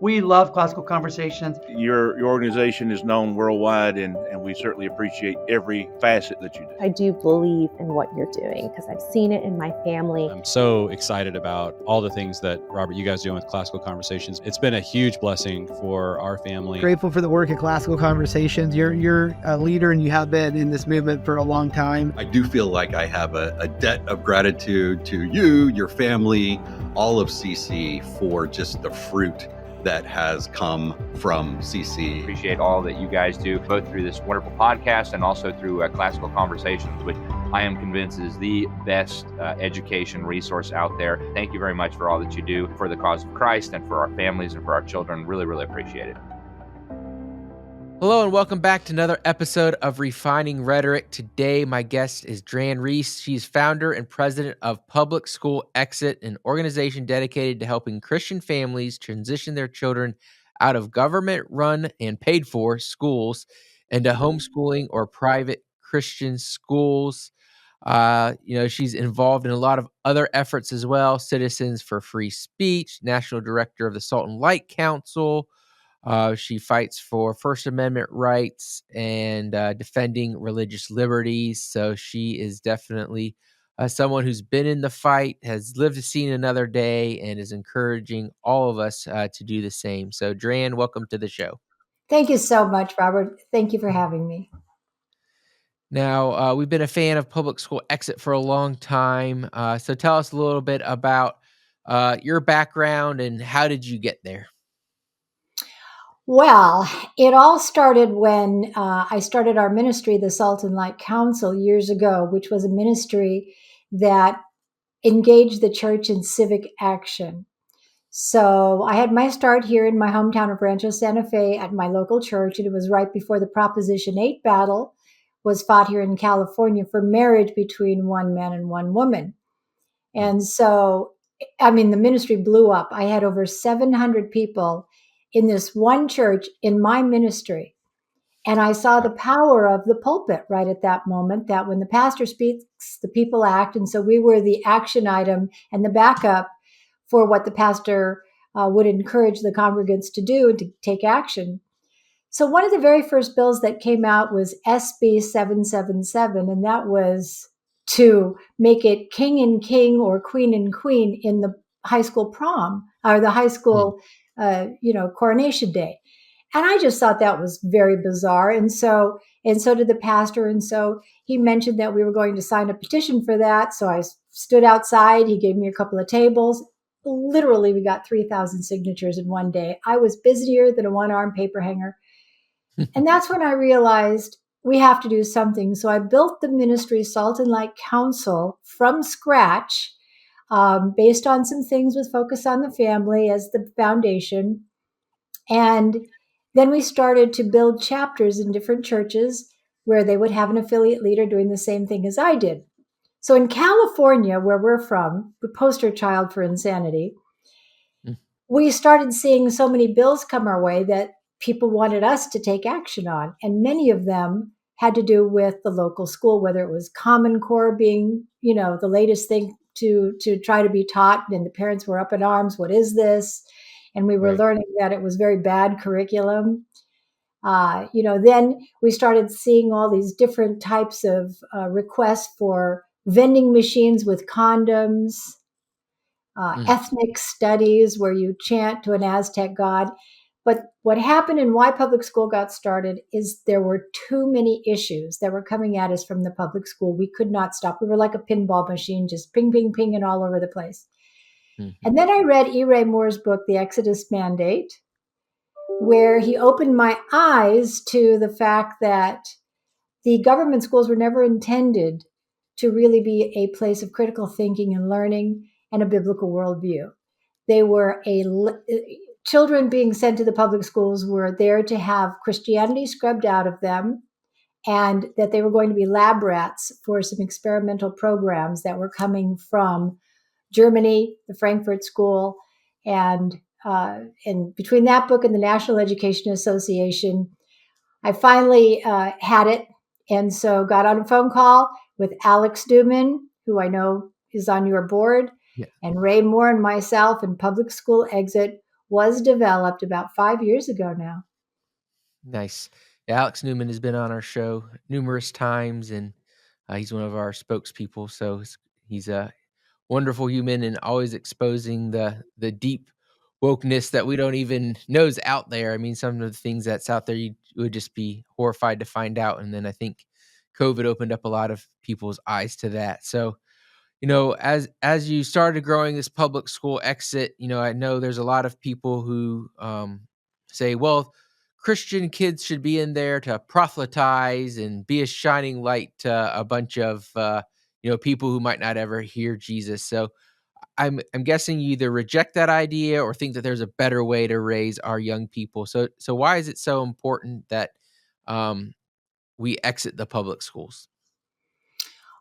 We love Classical Conversations. Your organization is known worldwide, and we certainly appreciate every facet that you do. I do believe in what you're doing because I've seen it in my family. I'm so excited about all the things that, Robert, you guys do with Classical Conversations. It's been a huge blessing for our family. Grateful for the work at Classical Conversations. You're a leader and you have been in this movement for a long time. I do feel like I have a debt of gratitude to you, your family, all of CC for just the fruit that has come from CC. Appreciate all that you guys do, both through this wonderful podcast and also through Classical Conversations, which I am convinced is the best education resource out there. Thank you very much for all that you do for the cause of Christ and for our families and for our children. Really, really appreciate it. Hello and welcome back to another episode of Refining Rhetoric. Today, my guest is Dran Reese. She's founder and president of Public School Exit, an organization dedicated to helping Christian families transition their children out of government-run and paid-for schools into homeschooling or private Christian schools. She's involved in a lot of other efforts as well. Citizens for Free Speech, national director of the Salt and Light Council. She fights for First Amendment rights and defending religious liberties. So she is definitely someone who's been in the fight, has lived to see another day, and is encouraging all of us to do the same. So, Dran, welcome to the show. Thank you so much, Robert. Thank you for having me. Now, we've been a fan of Public School Exit for a long time. So tell us a little bit about your background and how did you get there? Well, it all started when I started our ministry, the Salt and Light Council, years ago, which was a ministry that engaged the church in civic action. So I had my start here in my hometown of Rancho Santa Fe at my local church, and it was right before the Proposition 8 battle was fought here in California for marriage between one man and one woman. And so, the ministry blew up. I had over 700 people in this one church in my ministry. And I saw the power of the pulpit right at that moment, that when the pastor speaks, the people act. And so we were the action item and the backup for what the pastor would encourage the congregants to do and to take action. So one of the very first bills that came out was SB 777, and that was to make it king and king or queen and queen in the high school prom or the high school coronation day. And I just thought that was very bizarre. And so did the pastor. And so he mentioned that we were going to sign a petition for that. So I stood outside. He gave me a couple of tables. Literally, we got 3,000 signatures in one day. I was busier than a one-armed paper hanger. And that's when I realized we have to do something. So I built the ministry Salt and Light Council from scratch, based on some things with focus on the family as the foundation. And then we started to build chapters in different churches where they would have an affiliate leader doing the same thing as I did. So in California, where we're from, the poster child for insanity, we started seeing so many bills come our way that people wanted us to take action on. And many of them had to do with the local school, whether it was Common Core being, the latest thing to try to be taught. And the parents were up in arms. What is this? And we were learning that it was very bad curriculum. Then we started seeing all these different types of requests for vending machines with condoms, ethnic studies where you chant to an Aztec god. But what happened and why public school got started is there were too many issues that were coming at us from the public school. We could not stop. We were like a pinball machine, just ping, ping, pinging all over the place. And then I read E. Ray Moore's book, The Exodus Mandate, where he opened my eyes to the fact that the government schools were never intended to really be a place of critical thinking and learning and a biblical worldview. They were children being sent to the public schools were there to have Christianity scrubbed out of them, and that they were going to be lab rats for some experimental programs that were coming from Germany, the Frankfurt School, and between that book and the National Education Association, I finally had it, and so got on a phone call with Alex Duman, who I know is on your board, and Ray Moore and myself, and Public School Exit was developed about 5 years ago now. Nice. Yeah, Alex Newman has been on our show numerous times, and he's one of our spokespeople. So he's a wonderful human and always exposing the deep wokeness that we don't even know is out there. I mean, some of the things that's out there, you would just be horrified to find out. And then I think COVID opened up a lot of people's eyes to that. So, as you started growing this public school exit, I know there's a lot of people who say, well, Christian kids should be in there to proselytize and be a shining light to a bunch of people who might not ever hear Jesus. So I'm guessing you either reject that idea or think that there's a better way to raise our young people. So why is it so important that we exit the public schools?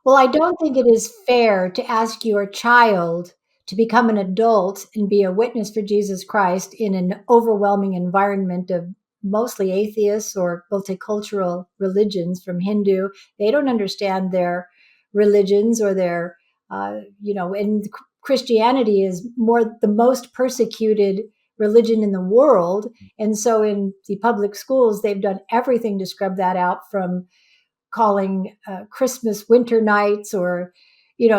Well, I don't think it is fair to ask your child to become an adult and be a witness for Jesus Christ in an overwhelming environment of mostly atheists or multicultural religions from Hindu. They don't understand their religions or their, and Christianity is the most persecuted religion in the world. And so in the public schools, they've done everything to scrub that out, from calling Christmas winter nights or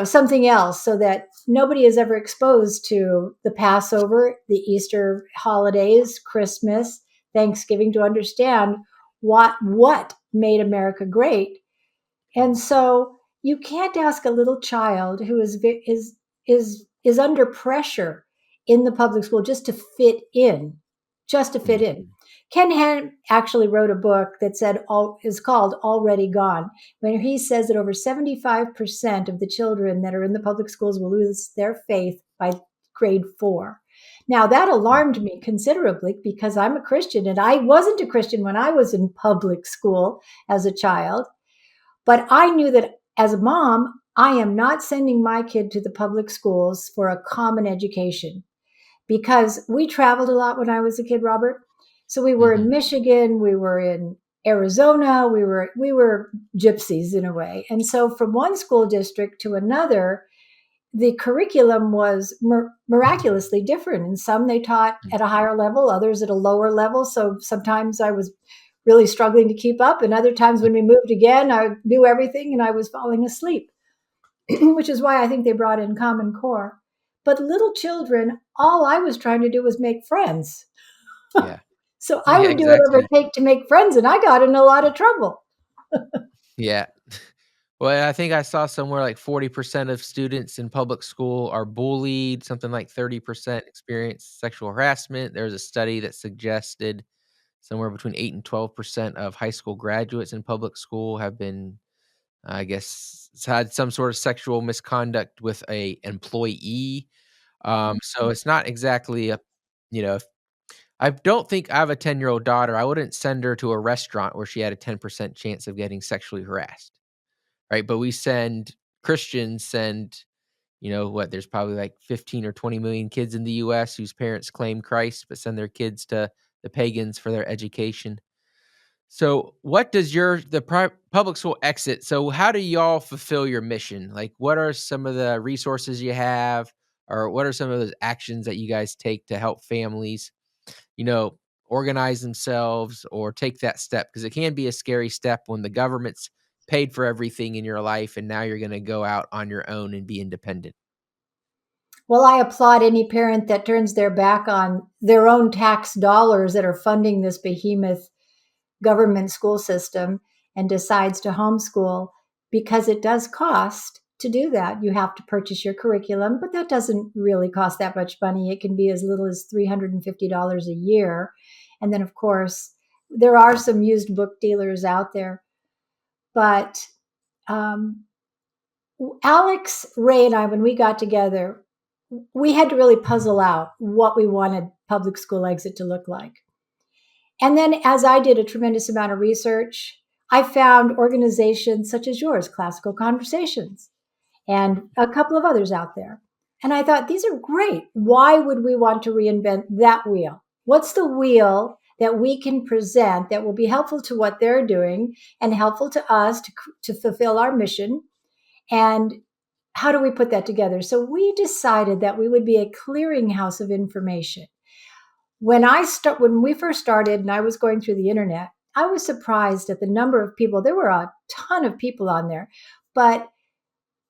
something else, so that nobody is ever exposed to the Passover, the Easter holidays, Christmas, Thanksgiving, to understand what made America great. And so you can't ask a little child who is under pressure in the public school just to fit in. Ken Ham actually wrote a book that is called Already Gone, when he says that over 75% of the children that are in the public schools will lose their faith by grade 4. Now, that alarmed me considerably because I'm a Christian, and I wasn't a Christian when I was in public school as a child. But I knew that as a mom, I am not sending my kid to the public schools for a common education, because we traveled a lot when I was a kid, Robert. So we were in Michigan, we were in Arizona, we were gypsies in a way. And so from one school district to another, the curriculum was miraculously different. And some they taught at a higher level, others at a lower level. So sometimes I was really struggling to keep up. And other times when we moved again, I knew everything and I was falling asleep, which is why I think they brought in Common Core. But little children, all I was trying to do was make friends. Yeah. So I would do whatever it take to make friends, and I got in a lot of trouble. Yeah. Well, I think I saw somewhere like 40% of students in public school are bullied, something like 30% experience sexual harassment. There was a study that suggested somewhere between 8 and 12% of high school graduates in public school have been, I guess, had some sort of sexual misconduct with a employee. So it's not exactly I don't think I have a 10-year-old daughter. I wouldn't send her to a restaurant where she had a 10% chance of getting sexually harassed. Right. But Christians send, there's probably like 15 or 20 million kids in the US whose parents claim Christ, but send their kids to the pagans for their education. So what does public school exit? So how do y'all fulfill your mission? Like, what are some of the resources you have, or what are some of those actions that you guys take to help families, organize themselves or take that step? Because it can be a scary step when the government's paid for everything in your life and now you're going to go out on your own and be independent. Well, I applaud any parent that turns their back on their own tax dollars that are funding this behemoth government school system and decides to homeschool, because it does cost to do that. You have to purchase your curriculum, but that doesn't really cost that much money. It can be as little as $350 a year. And then, of course, there are some used book dealers out there. But Alex, Ray, and I, when we got together, we had to really puzzle out what we wanted public school exit to look like. And then as I did a tremendous amount of research, I found organizations such as yours, Classical Conversations, and a couple of others out there. And I thought, these are great. Why would we want to reinvent that wheel? What's the wheel that we can present that will be helpful to what they're doing and helpful to us to fulfill our mission? And how do we put that together? So we decided that we would be a clearinghouse of information. when we first started and I was going through the internet, I was surprised at the number of people. There were a ton of people on there, but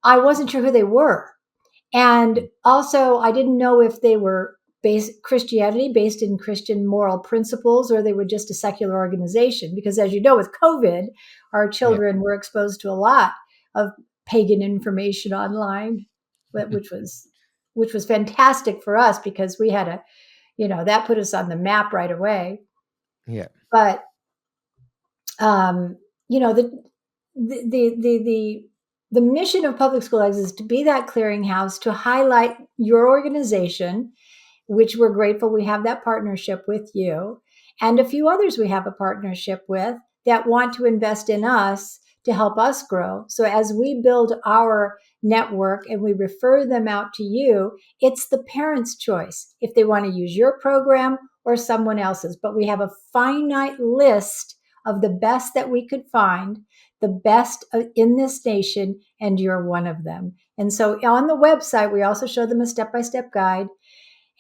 I wasn't sure who they were. And also, I didn't know if they were Christianity based in Christian moral principles, or they were just a secular organization. Because as you know, with COVID, our children were exposed to a lot of pagan information online, which was fantastic for us because we had that put us on the map right away. Yeah. But the mission of public school exit is to be that clearinghouse, to highlight your organization, which we're grateful we have that partnership with you, and a few others we have a partnership with that want to invest in us to help us grow. So as we build our network and we refer them out to you, it's the parents' choice if they want to use your program or someone else's. But we have a finite list of the best that we could find, the best in this nation, and you're one of them. And so on the website, we also show them a step-by-step guide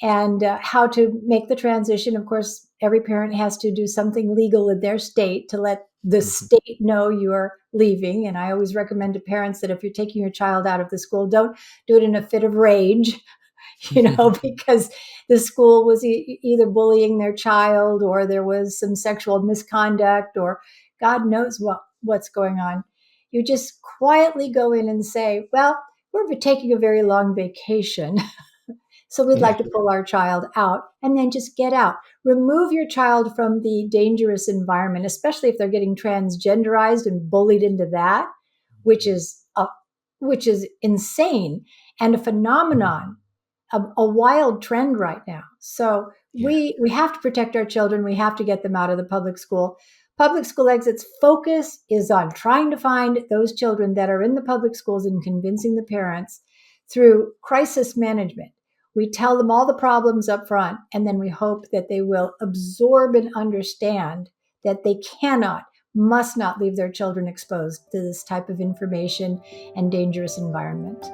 and how to make the transition. Of course, every parent has to do something legal in their state to let the state know you're leaving. And I always recommend to parents that if you're taking your child out of the school, don't do it in a fit of rage, because the school was either bullying their child, or there was some sexual misconduct, or God knows what's going on. You just quietly go in and say, well, we're taking a very long vacation. So we'd like to pull our child out, and then just get out. Remove your child from the dangerous environment, especially if they're getting transgenderized and bullied into that, which is insane and a phenomenon, a wild trend right now. So we have to protect our children. We have to get them out of the public school. Public school exit's focus is on trying to find those children that are in the public schools and convincing the parents through crisis management. We tell them all the problems up front, and then we hope that they will absorb and understand that they must not leave their children exposed to this type of information and dangerous environment.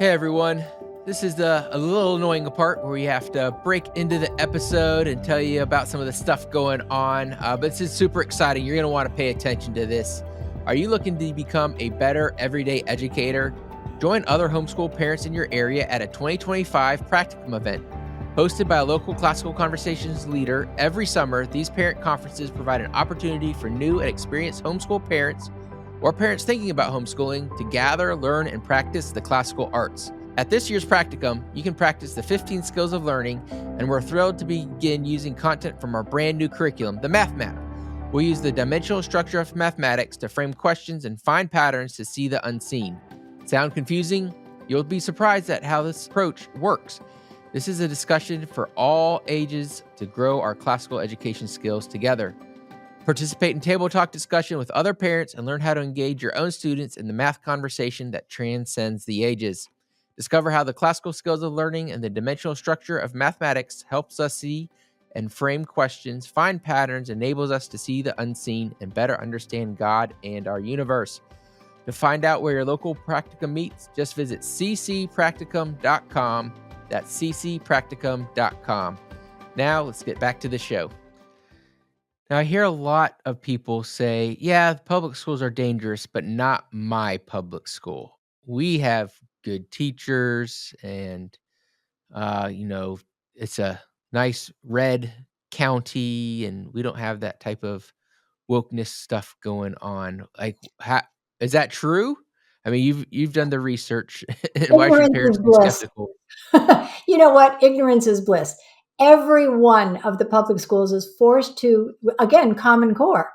Hey everyone, this is a little annoying part where we have to break into the episode and tell you about some of the stuff going on, but this is super exciting. You're going to want to pay attention to this. Are you looking to become a better everyday educator? Join other homeschool parents in your area at a 2025 practicum event. Hosted by a local classical conversations leader, every summer, these parent conferences provide an opportunity for new and experienced homeschool parents or parents thinking about homeschooling to gather, learn, and practice the classical arts. At this year's practicum, you can practice the 15 skills of learning, and we're thrilled to begin using content from our brand new curriculum, the Math Map. We'll use the dimensional structure of mathematics to frame questions and find patterns to see the unseen. Sound confusing? You'll be surprised at how this approach works. This is a discussion for all ages to grow our classical education skills together. Participate in table talk discussion with other parents and learn how to engage your own students in the math conversation that transcends the ages. Discover how the classical skills of learning and the dimensional structure of mathematics helps us see and frame questions, find patterns, enables us to see the unseen, and better understand God and our universe. To find out where your local practicum meets, just visit ccpracticum.com. That's ccpracticum.com. Now, let's get back to the show. Now, I hear a lot of people say, yeah, public schools are dangerous, but not my public school. We have good teachers, and, it's a nice red county, and we don't have that type of wokeness stuff going on. Like, is that true? I mean, you've done the research. Why should Ignorance parents is be bliss. skeptical? You know what? Ignorance is bliss. Every one of the public schools is forced to, again, Common Core.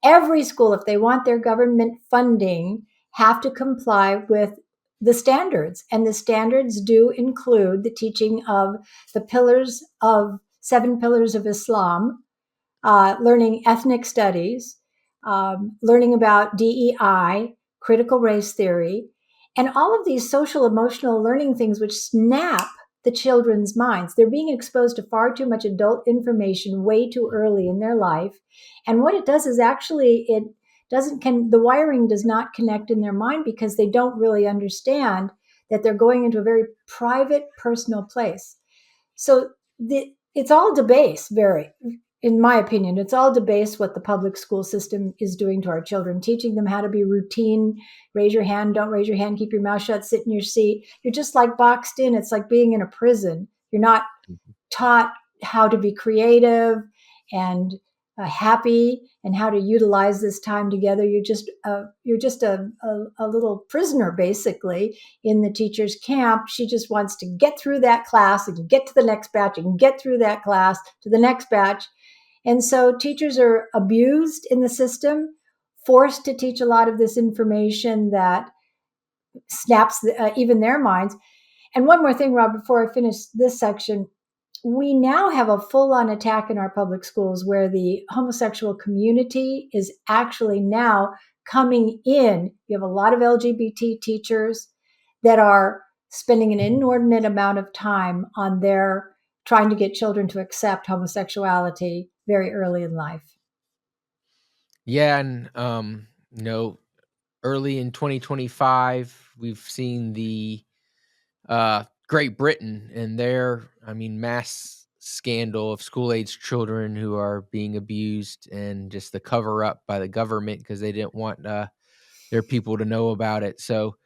Every school, if they want their government funding, have to comply with the standards. And the standards do include the teaching of the 7 pillars of Islam, learning ethnic studies, learning about DEI, critical race theory, and all of these social emotional learning things which snap the children's minds. They're being exposed to far too much adult information way too early in their life. And what it does is actually the wiring does not connect in their mind because they don't really understand that they're going into a very private, personal place. So it's all debased, in my opinion, it's all debased what the public school system is doing to our children, teaching them how to be routine. Raise your hand, don't raise your hand, keep your mouth shut, sit in your seat. You're just like boxed in. It's like being in a prison. You're not taught how to be creative and happy and how to utilize this time together. You're just a little prisoner, basically, in the teacher's camp. She just wants to get through that class and get to the next batch and get through that class to the next batch. And so teachers are abused in the system, forced to teach a lot of this information that snaps even their minds. And one more thing, Rob, before I finish this section, we now have a full-on attack in our public schools where the homosexual community is actually now coming in. You have a lot of LGBT teachers that are spending an inordinate amount of time on their trying to get children to accept homosexuality very early in life. Yeah, and early in 2025, we've seen the Great Britain and their, mass scandal of school-age children who are being abused, and just the cover up by the government because they didn't want their people to know about it. So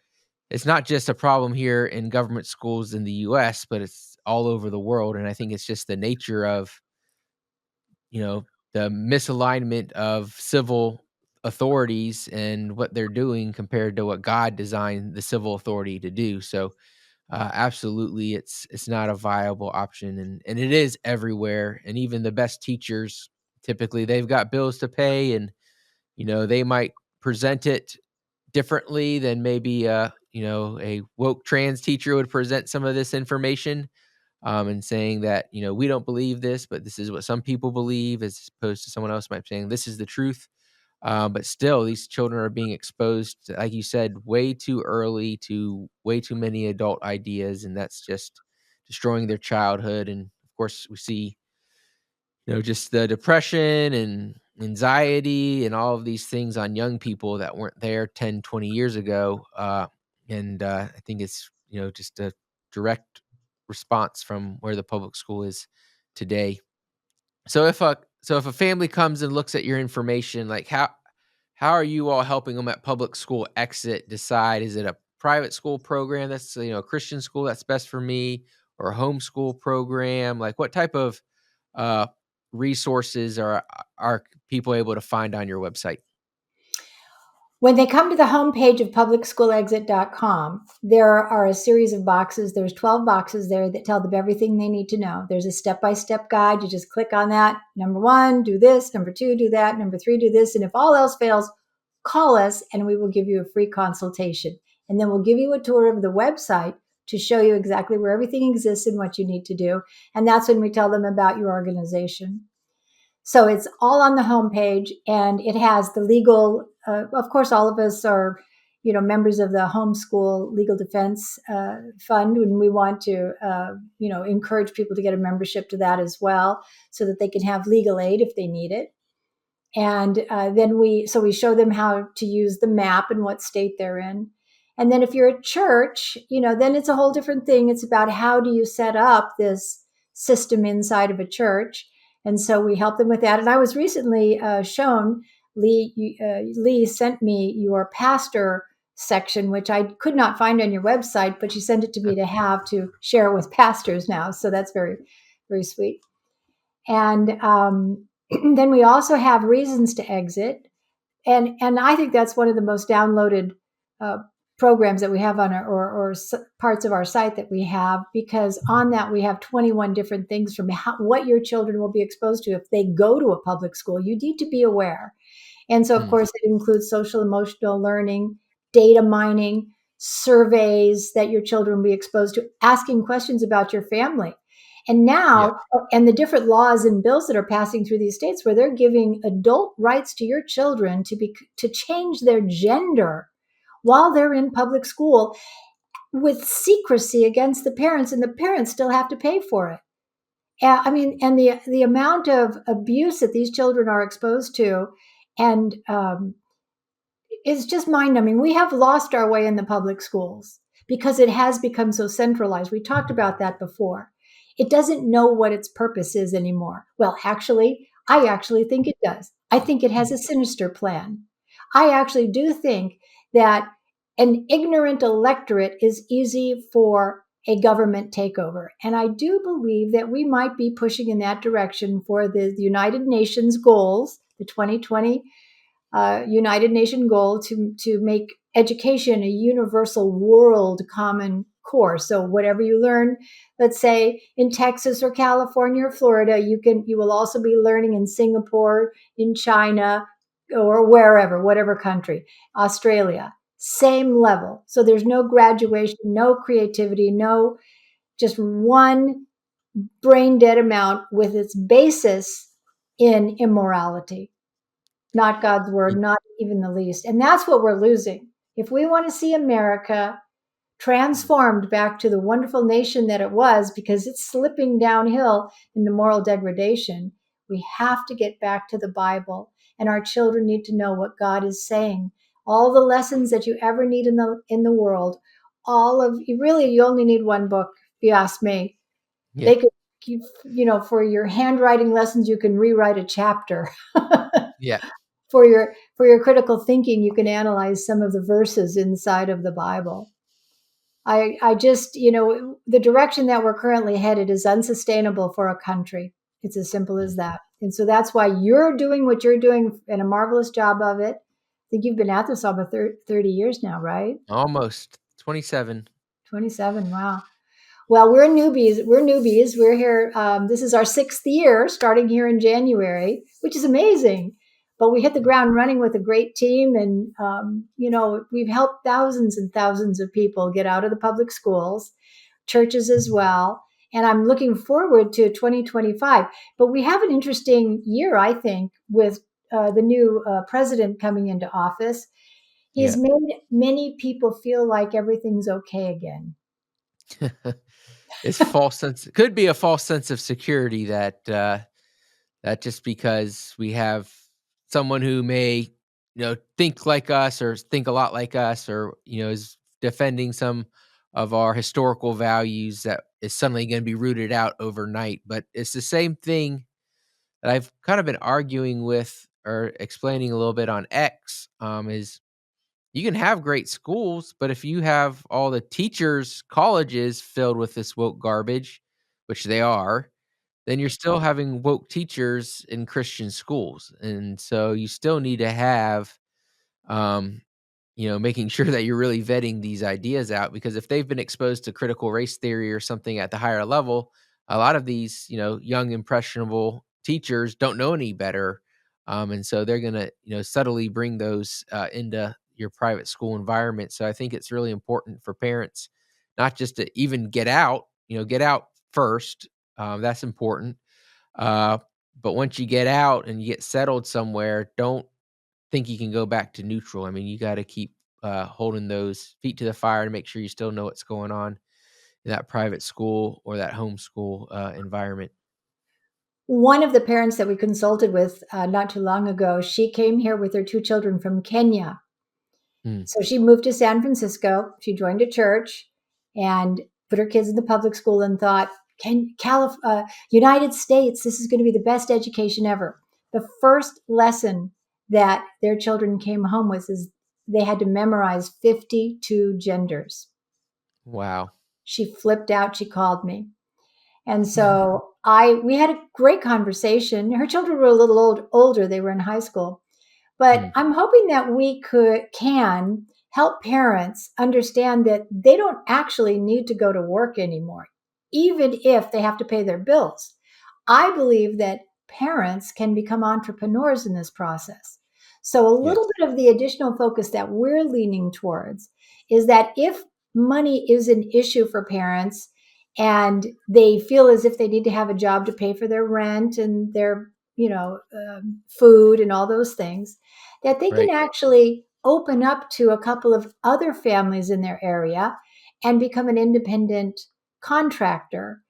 it's not just a problem here in government schools in the U.S., but it's all over the world. And I think it's just the nature of, the misalignment of civil authorities and what they're doing compared to what God designed the civil authority to do. So absolutely, it's not a viable option, and it is everywhere. And even the best teachers, typically, they've got bills to pay, and they might present it differently than maybe a woke trans teacher would present some of this information, and saying that we don't believe this, but this is what some people believe, as opposed to someone else might be saying this is the truth. But still, these children are being exposed, like you said, way too early to way too many adult ideas, and that's just destroying their childhood. And of course, we see, just the depression and anxiety and all of these things on young people that weren't there 10, 20 years ago. And I think it's, just a direct response from where the public school is today. So if a family comes and looks at your information, like how are you all helping them at Public School Exit decide, is it a private school program that's, a Christian school that's best for me, or a homeschool program? Like, what type of resources are people able to find on your website? When they come to the homepage of publicschoolexit.com, there are a series of boxes. There's 12 boxes there that tell them everything they need to know. There's a step-by-step guide. You just click on that. Number 1, do this. Number 2, do that. Number 3, do this. And if all else fails, call us and we will give you a free consultation. And then we'll give you a tour of the website to show you exactly where everything exists and what you need to do. And that's when we tell them about your organization. So it's all on the homepage, and it has the legal, of course, all of us are, members of the Homeschool Legal Defense Fund, and we want to, encourage people to get a membership to that as well, so that they can have legal aid if they need it. And then we show them how to use the map and what state they're in. And then if you're a church, then it's a whole different thing. It's about how do you set up this system inside of a church. And so we help them with that. And I was recently shown, Lee sent me your pastor section, which I could not find on your website, but she sent it to me to have to share with pastors now. So that's very, very sweet. And then we also have reasons to exit. And I think that's one of the most downloaded programs that we have on our, or parts of our site that we have, because on that we have 21 different things from what your children will be exposed to if they go to a public school. You need to be aware. And so, of course, it includes social emotional learning, data mining, surveys that your children will be exposed to, asking questions about your family. And now, and the different laws and bills that are passing through these states where they're giving adult rights to your children to change their gender while they're in public school with secrecy against the parents, and the parents still have to pay for it. And the amount of abuse that these children are exposed to, and is just mind-numbing. We have lost our way in the public schools because it has become so centralized. We talked about that before. It doesn't know what its purpose is anymore. Well, actually, I actually think it does. I think it has a sinister plan. I actually do think that an ignorant electorate is easy for a government takeover. And I do believe that we might be pushing in that direction for the United Nations goals, the 2020 United Nations goal to make education a universal world common core. So whatever you learn, let's say in Texas or California or Florida, you will also be learning in Singapore, in China, or wherever, whatever country, Australia, same level. So there's no graduation, no creativity, no, just one brain dead amount with its basis in immorality, not God's word, not even the least. And that's what we're losing. If we want to see America transformed back to the wonderful nation that it was, because it's slipping downhill into moral degradation, we have to get back to the Bible. And our children need to know what God is saying. All the lessons that you ever need in the world, you only need one book, if you ask me. Yeah. They could, for your handwriting lessons, you can rewrite a chapter. Yeah. For your critical thinking, you can analyze some of the verses inside of the Bible. I just, the direction that we're currently headed is unsustainable for a country. It's as simple as that. And so that's why you're doing what you're doing and a marvelous job of it. I think you've been at this almost 30 years now, right? Almost 27. 27. Wow. Well, we're newbies. We're here. This is our 6th year, starting here in January, which is amazing. But we hit the ground running with a great team. And, we've helped thousands and thousands of people get out of the public schools, churches as well. And I'm looking forward to 2025. But we have an interesting year, I think, with the new president coming into office. He's made many people feel like everything's okay again. It's could be a false sense of security that just because we have someone who may, think like us or think a lot like us or, is defending some of our historical values that is suddenly going to be rooted out overnight. But it's the same thing that I've kind of been arguing with or explaining a little bit on X, is you can have great schools, but if you have all the teachers, colleges filled with this woke garbage, which they are, then you're still having woke teachers in Christian schools. And so you still need to have, making sure that you're really vetting these ideas out, because if they've been exposed to critical race theory or something at the higher level, a lot of these, young, impressionable teachers don't know any better. And so they're going to, subtly bring those into your private school environment. So I think it's really important for parents not just to even get out first. That's important. But once you get out and you get settled somewhere, don't think you can go back to neutral. I mean, you got to keep holding those feet to the fire to make sure you still know what's going on in that private school or that homeschool environment. One of the parents that we consulted with not too long ago, she came here with her 2 children from Kenya. So she moved to San Francisco. She joined a church and put her kids in the public school and thought, United States, this is going to be the best education ever. The first lesson that their children came home with is they had to memorize 52 genders. Wow. She flipped out. She called me. And so we had a great conversation. Her children were a little older. They were in high school. But I'm hoping that we can help parents understand that they don't actually need to go to work anymore, even if they have to pay their bills. I believe that parents can become entrepreneurs in this process. So a little bit of the additional focus that we're leaning towards is that if money is an issue for parents and they feel as if they need to have a job to pay for their rent and their food and all those things, that they can actually open up to a couple of other families in their area and become an independent contractor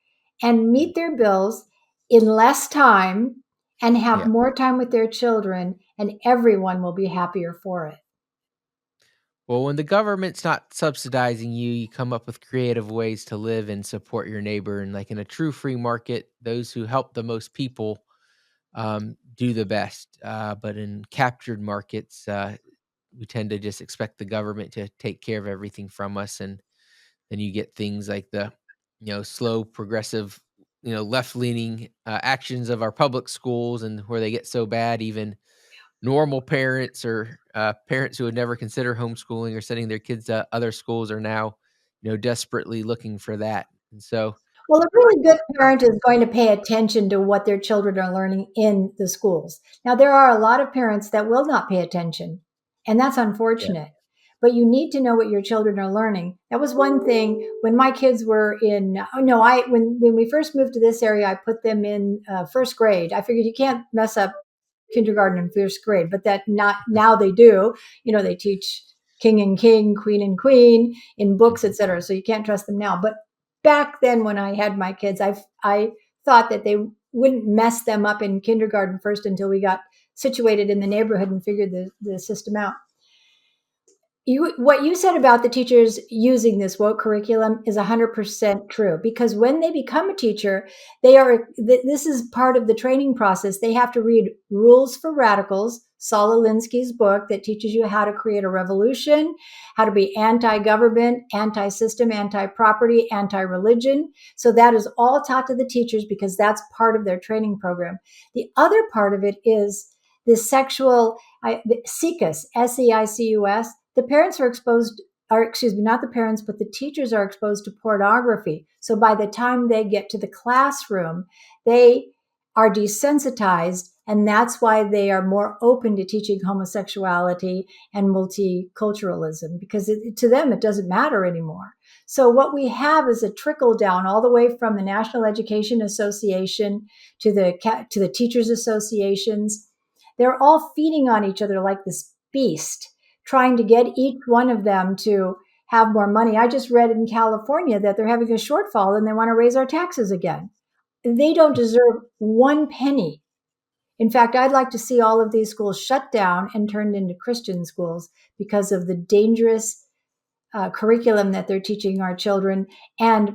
and meet their bills in less time and have more time with their children, and everyone will be happier for it. Well, when the government's not subsidizing you, you come up with creative ways to live and support your neighbor. And like in a true free market, those who help the most people do the best. But in captured markets, we tend to just expect the government to take care of everything from us, and then you get things like the slow progressive left leaning actions of our public schools, and where they get so bad even normal parents or parents who would never consider homeschooling or sending their kids to other schools are now desperately looking for that. And so Well, a really good parent is going to pay attention to what their children are learning in the schools. Now, there are a lot of parents that will not pay attention, and that's yeah. unfortunate. But you need to know what your children are learning. That was one thing when my kids were in. Oh no, when we first moved to this area, I put them in first grade. I figured you can't mess up kindergarten and first grade, but that not now they do. They teach king and king, queen and queen in books, Mhm. etc. So you can't trust them now. But back then, when I had my kids, I thought that they wouldn't mess them up in kindergarten first until we got situated in the neighborhood and figured the system out. What you said about the teachers using this woke curriculum is 100% true, because when they become a teacher, this is part of the training process. They have to read Rules for Radicals, Saul Alinsky's book that teaches you how to create a revolution, how to be anti-government, anti-system, anti-property, anti-religion. So that is all taught to the teachers because that's part of their training program. The other part of it is the SEICUS, SEICUS. The parents are exposed, not the parents, but the teachers are exposed to pornography. So by the time they get to the classroom, they are desensitized, and that's why they are more open to teaching homosexuality and multiculturalism, because to them, it doesn't matter anymore. So what we have is a trickle down all the way from the National Education Association to the teachers associations. They're all feeding on each other like this beast, trying to get each one of them to have more money. I just read in California that they're having a shortfall and they want to raise our taxes again. They don't deserve one penny. In fact, I'd like to see all of these schools shut down and turned into Christian schools because of the dangerous curriculum that they're teaching our children, and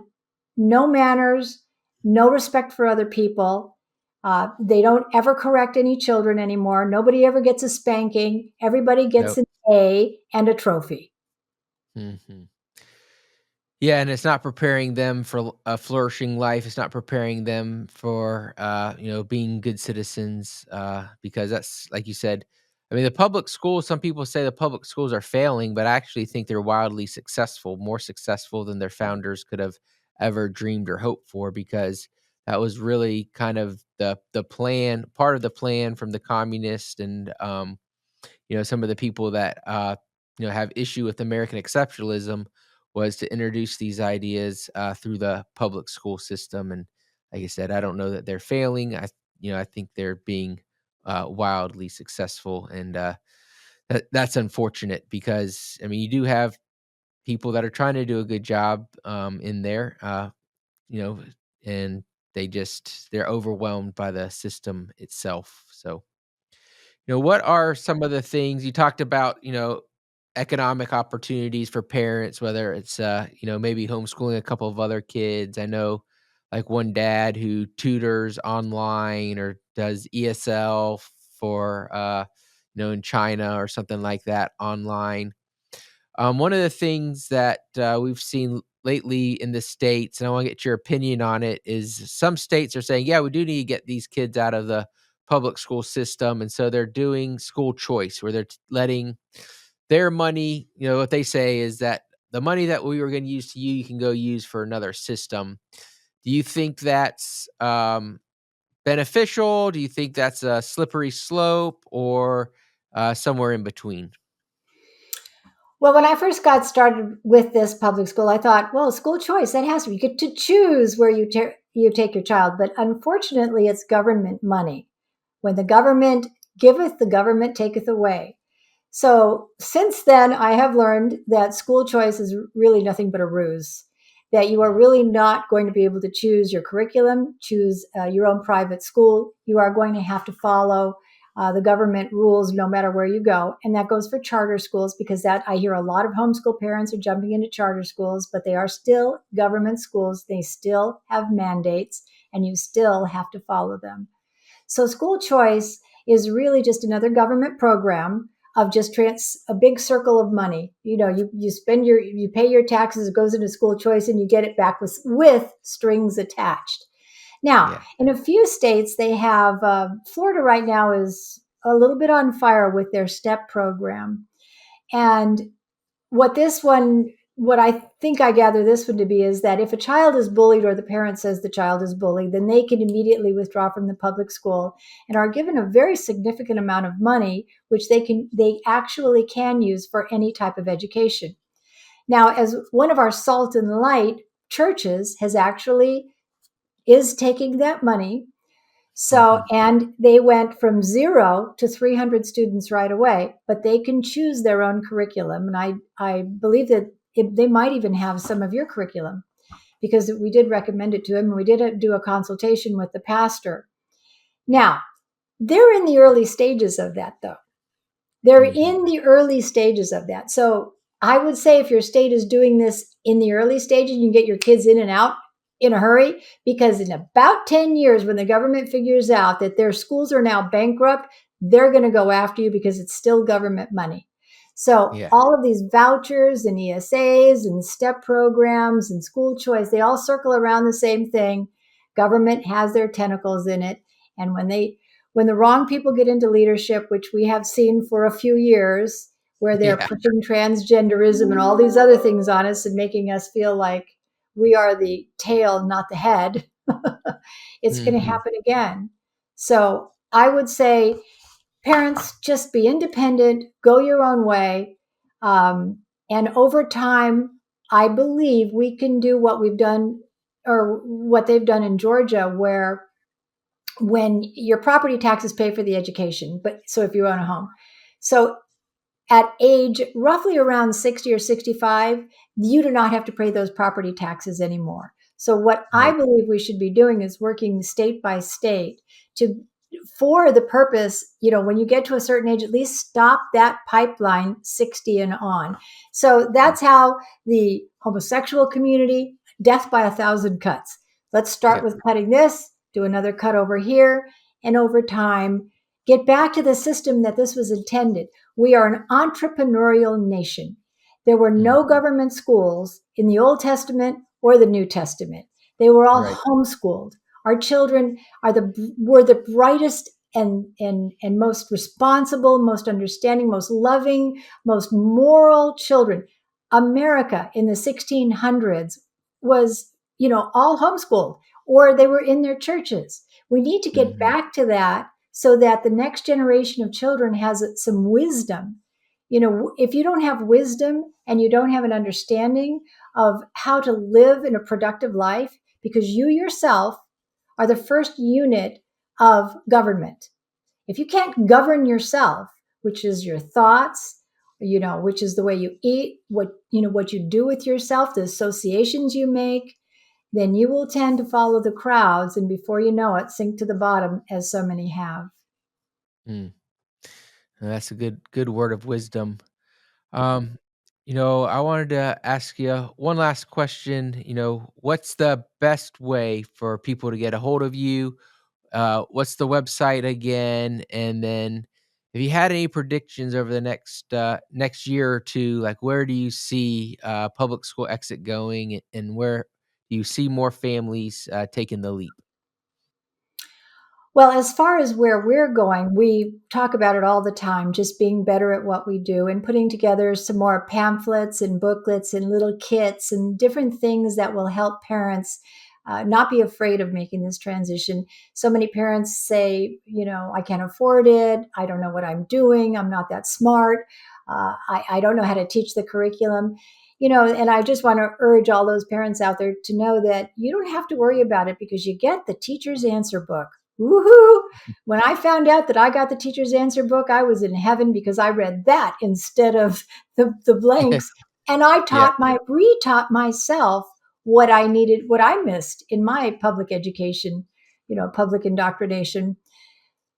no manners, no respect for other people. They don't ever correct any children anymore. Nobody ever gets a spanking. Everybody gets Nope. an A and a trophy. Mhm. Yeah, and it's not preparing them for a flourishing life. It's not preparing them for being good citizens. Because that's like you said. I mean, the public schools. Some people say the public schools are failing, but I actually think they're wildly successful, more successful than their founders could have ever dreamed or hoped for. Because that was really kind of the plan, part of the plan from the communists and some of the people that have issue with American exceptionalism was to introduce these ideas through the public school system. And like I said, I don't know that they're failing. I think they're being wildly successful, and that's unfortunate because I mean you do have people that are trying to do a good job in there, you know, and they're overwhelmed by the system itself. So what are some of the things you talked about, economic opportunities for parents, whether it's, maybe homeschooling a couple of other kids. I know like one dad who tutors online or does ESL for, in China or something like that online. One of the things that we've seen lately in the States, and I want to get your opinion on it, is some states are saying, yeah, we do need to get these kids out of the public school system. And so they're doing school choice where they're letting their money, what they say is that the money that we were going to use to you can go use for another system. Do you think that's beneficial? Do you think that's a slippery slope or somewhere in between? Well, when I first got started with this public school, I thought, well, school choice, that has to be, you get to choose where you take your child. But unfortunately, it's government money. When the government giveth, the government taketh away. So since then, I have learned that school choice is really nothing but a ruse, that you are really not going to be able to choose your curriculum, choose your own private school. You are going to have to follow The government rules no matter where you go. And that goes for charter schools, because that I hear a lot of homeschool parents are jumping into charter schools, but they are still government schools. They still have mandates, and you still have to follow them. So school choice is really just another government program of just a big circle of money. You pay your taxes, it goes into school choice, and you get it back with strings attached. Now, in a few states, they have, Florida right now is a little bit on fire with their STEP program. And what I think I gather this one to be is that if a child is bullied, or the parent says the child is bullied, then they can immediately withdraw from the public school and are given a very significant amount of money, which they actually can use for any type of education. Now, as one of our Salt and Light churches is taking that money. So, and they went from 0 to 300 students right away, but they can choose their own curriculum. And I believe that they might even have some of your curriculum, because we did recommend it to him, and we did do a consultation with the pastor. Now, they're in the early stages of that, though. They're in the early stages of that. So I would say if your state is doing this in the early stages, you can get your kids in and out in a hurry, because in about 10 years, when the government figures out that their schools are now bankrupt, they're going to go after you, because it's still government money. So all of these vouchers and ESAs and STEP programs and school choice, they all circle around the same thing. Government has their tentacles in it. And when the wrong people get into leadership, which we have seen for a few years, where they're pushing transgenderism and all these other things on us and making us feel like we are the tail, not the head, it's going to happen again. So I would say, parents, just be independent, go your own way. And over time, I believe we can do what we've done, or what they've done in Georgia, where when your property taxes pay for the education, so if you own a home. So at age roughly around 60 or 65, you do not have to pay those property taxes anymore. So what I believe we should be doing is working state by state for the purpose, when you get to a certain age, at least stop that pipeline 60 and on. So that's how the homosexual community, death by 1,000 cuts. Let's start with cutting this, do another cut over here, and over time, get back to the system that this was intended. We are an entrepreneurial nation. There were no government schools in the Old Testament or the New Testament. They were all homeschooled. Our children were the brightest and most responsible, most understanding, most loving, most moral children. America in the 1600s was, all homeschooled, or they were in their churches. We need to get back to that, so that the next generation of children has some wisdom. If you don't have wisdom and you don't have an understanding of how to live in a productive life, because you yourself are the first unit of government. If you can't govern yourself, which is your thoughts, which is the way you eat, what you do with yourself, the associations you make, then you will tend to follow the crowds, and before you know it, sink to the bottom, as so many have. That's a good word of wisdom. I wanted to ask you one last question. What's the best way for people to get a hold of you? What's the website again? And then, if you had any predictions over the next year or two, like where do you see public school exit going, and where do you see more families taking the leap? Well, as far as where we're going, we talk about it all the time, just being better at what we do and putting together some more pamphlets and booklets and little kits and different things that will help parents not be afraid of making this transition. So many parents say, I can't afford it. I don't know what I'm doing. I'm not that smart. I don't know how to teach the curriculum. And I just want to urge all those parents out there to know that you don't have to worry about it, because you get the teacher's answer book. Woohoo! When I found out that I got the teacher's answer book, I was in heaven, because I read that instead of the blanks. And I retaught myself what I needed, what I missed in my public education, public indoctrination.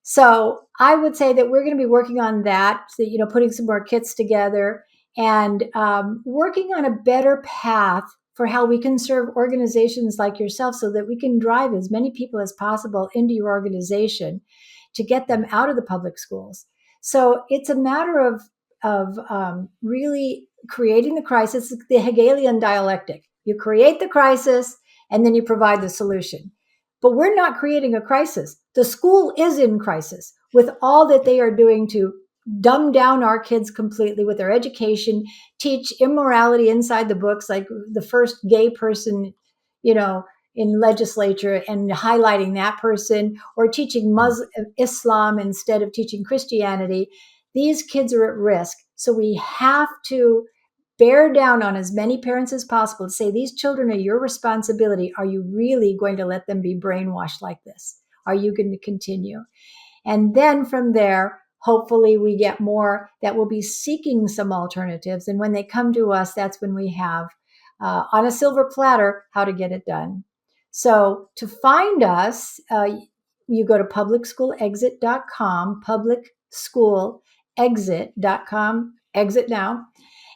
So I would say that we're going to be working on that, so, putting some more kits together and working on a better path for how we can serve organizations like yourself so that we can drive as many people as possible into your organization to get them out of the public schools. So it's a matter of really creating the crisis, the Hegelian dialectic. You create the crisis and then you provide the solution. But we're not creating a crisis. The school is in crisis with all that they are doing to dumb down our kids completely with their education, teach immorality inside the books, like the first gay person, in legislature and highlighting that person, or teaching Islam instead of teaching Christianity. These kids are at risk. So we have to bear down on as many parents as possible to say, these children are your responsibility. Are you really going to let them be brainwashed like this? Are you going to continue? And then from there, hopefully we get more that will be seeking some alternatives. And when they come to us, that's when we have on a silver platter how to get it done. So to find us, you go to publicschoolexit.com, publicschoolexit.com, exit now.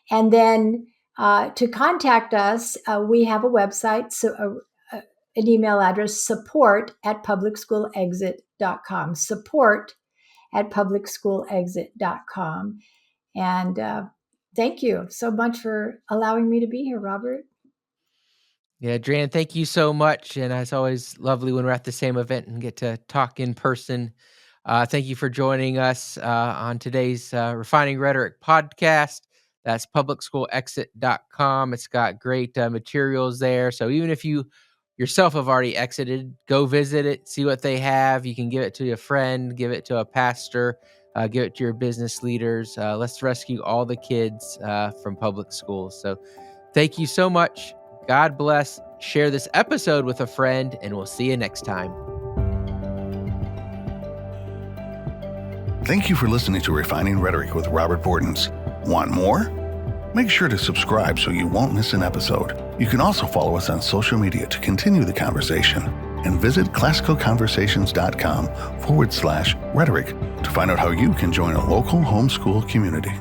And then to contact us, we have a website, so an email address, support@publicschoolexit.com, support@publicschoolexit.com. And thank you so much for allowing me to be here, Robert. Yeah, Dran, thank you so much. And it's always lovely when we're at the same event and get to talk in person. Thank you for joining us on today's Refining Rhetoric podcast. That's publicschoolexit.com. It's got great materials there. So even if you yourself have already exited, go visit it, see what they have. You can give it to a friend, give it to a pastor, give it to your business leaders. Let's rescue all the kids from public schools. So thank you so much. God bless. Share this episode with a friend, and we'll see you next time. Thank you for listening to Refining Rhetoric with Robert Bortons. Want more? Make sure to subscribe so you won't miss an episode. You can also follow us on social media to continue the conversation, and visit classicalconversations.com/rhetoric to find out how you can join a local homeschool community.